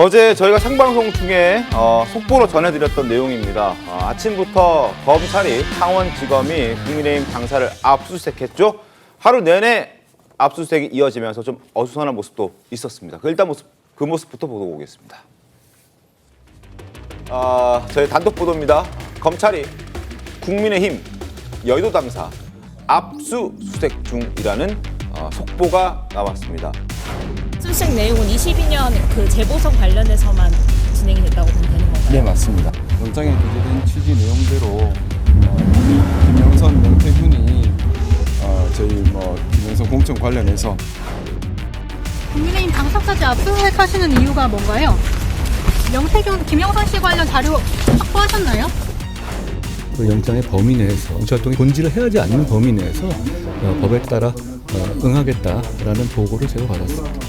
어제 저희가 생방송 중에 속보로 전해드렸던 내용입니다. 아침부터 검찰이 창원지검이 국민의힘 당사를 압수수색했죠. 하루 내내 압수수색이 이어지면서 좀 어수선한 모습도 있었습니다. 일단 그 모습부터 보고 오겠습니다. 저희 단독 보도입니다. 검찰이 국민의힘 여의도 당사 압수수색 중이라는 속보가 나왔습니다. 압수수색 내용은 22년 그 재보선 관련해서만 진행이 됐다고 보면 되는 건가요? 네, 맞습니다. 영장에 기재된 취지 내용대로 김영선, 명태균이 저희 김영선 공천 관련해서 국민의힘 당사까지 압수수색하시는 이유가 뭔가요? 명태균, 김영선 씨 관련 자료 확보하셨나요? 그 영장의 범위 내에서 경찰활동이 본질을 해하지 않는 범위 내에서 법에 따라 응하겠다라는 보고를 제가 받았습니다.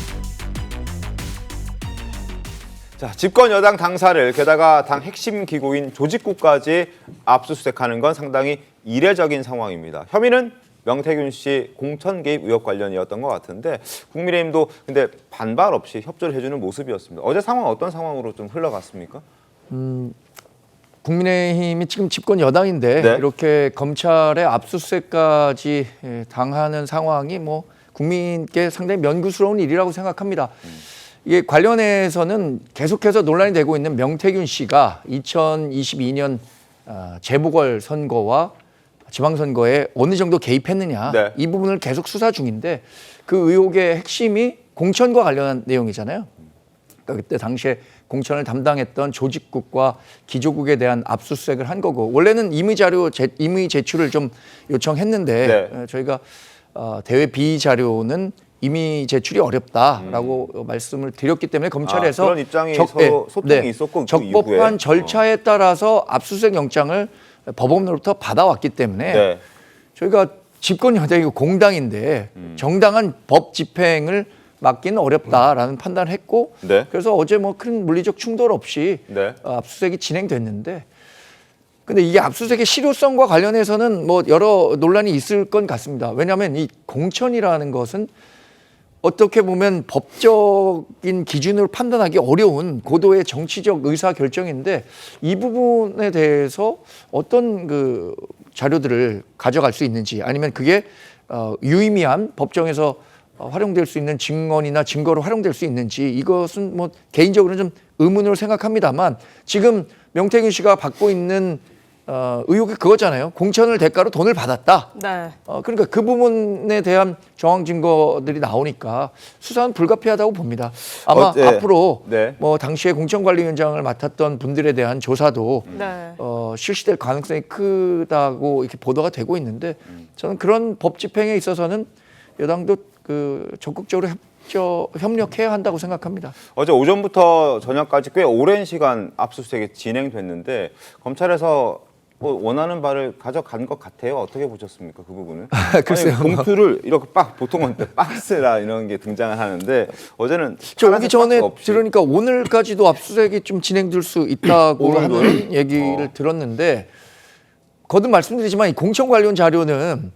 자, 집권 여당 당사를 게다가 당 핵심 기구인 조직구까지 압수수색하는 건 상당히 이례적인 상황입니다. 혐의는 명태균 씨 공천 개입 의혹 관련이었던 것 같은데 국민의힘도 근데 반발 없이 협조를 해주는 모습이었습니다. 어제 상황 어떤 상황으로 좀 흘러갔습니까? 국민의힘이 지금 집권 여당인데 네. 이렇게 검찰의 압수수색까지 당하는 상황이 뭐 국민께 상당히 면구스러운 일이라고 생각합니다. 이게 관련해서는 계속해서 논란이 되고 있는 명태균 씨가 2022년 재보궐 선거와 지방선거에 어느 정도 개입했느냐 네. 이 부분을 계속 수사 중인데 그 의혹의 핵심이 공천과 관련한 내용이잖아요. 그러니까 그때 당시에 공천을 담당했던 조직국과 기조국에 대한 압수수색을 한 거고 원래는 임의 제출을 좀 요청했는데 네. 저희가 대외 비의 자료는 임의 제출이 어렵다라고 말씀을 드렸기 때문에 검찰에서 그런 입장이 서로 소통이 있었고 그 적법한 이후에. 절차에 따라서 압수수색 영장을 법원으로부터 받아왔기 때문에 네. 저희가 집권 여당이고 공당인데 정당한 법 집행을 막기는 어렵다라는 판단을 했고 네. 그래서 어제 뭐 큰 물리적 충돌 없이 네. 압수수색이 진행됐는데 근데 이게 압수수색의 실효성과 관련해서는 뭐 여러 논란이 있을 것 같습니다. 왜냐하면 이 공천이라는 것은 어떻게 보면 법적인 기준으로 판단하기 어려운 고도의 정치적 의사 결정인데 이 부분에 대해서 어떤 그 자료들을 가져갈 수 있는지 아니면 그게 유의미한 법정에서 활용될 수 있는 증언이나 증거로 활용될 수 있는지 이것은 뭐 개인적으로는 좀 의문으로 생각합니다만 지금 명태균 씨가 받고 있는 의혹이 그거잖아요. 공천을 대가로 돈을 받았다. 네. 그러니까 그 부분에 대한 정황 증거들이 나오니까 수사는 불가피하다고 봅니다. 아마 네. 앞으로 네. 뭐 당시에 공천관리위원장을 맡았던 분들에 대한 조사도 네. 실시될 가능성이 크다고 이렇게 보도가 되고 있는데 저는 그런 법 집행에 있어서는 여당도 그 적극적으로 협력해야 한다고 생각합니다. 어제 오전부터 저녁까지 꽤 오랜 시간 압수수색이 진행됐는데 검찰에서 뭐 원하는 바를 가져간 것 같아요. 어떻게 보셨습니까? 그 부분은? 글쎄요. 아니, 봉투를 이렇게 보통은 박스라 이런 게 등장을 하는데 어제는 저 오기 파란색 전에 박스 없이. 들으니까 오늘까지도 압수수색이 좀 진행될 수 있다고 오늘도요? 하는 얘기를 들었는데 거듭 말씀드리지만 이 공천 관련 자료는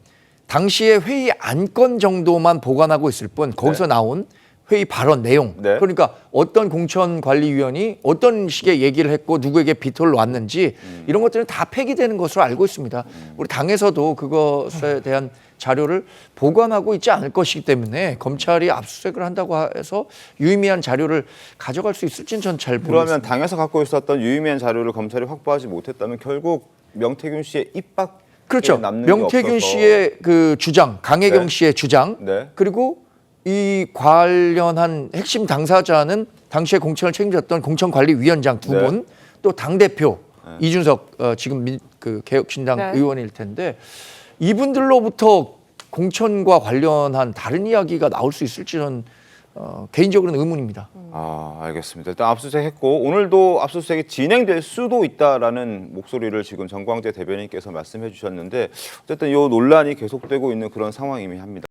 당시에 회의 안건 정도만 보관하고 있을 뿐 거기서 나온 회의 발언 내용 네. 그러니까 어떤 공천관리위원이 어떤 식의 얘기를 했고 누구에게 비토를 놨는지 이런 것들은 다 폐기되는 것으로 알고 있습니다. 우리 당에서도 그것에 대한 자료를 보관하고 있지 않을 것이기 때문에 검찰이 압수수색을 한다고 해서 유의미한 자료를 가져갈 수 있을지는 전 잘 모르겠습니다. 그러면 당에서 갖고 있었던 유의미한 자료를 검찰이 확보하지 못했다면 결국 명태균 씨의 입밖에 그렇죠. 남는 게 명태균 없어서. 씨의 그 주장, 강혜경 네. 씨의 주장, 네. 그리고 이 관련한 핵심 당사자는 당시에 공천을 책임졌던 공천관리위원장 두 네. 분, 또 당대표 이준석 지금 그 개혁신당 네. 의원일 텐데 이분들로부터 공천과 관련한 다른 이야기가 나올 수 있을지는 개인적으로는 의문입니다. 알겠습니다. 일단 압수수색했고 오늘도 압수수색이 진행될 수도 있다라는 목소리를 지금 정광재 대변인께서 말씀해 주셨는데 어쨌든 이 논란이 계속되고 있는 그런 상황이긴 합니다.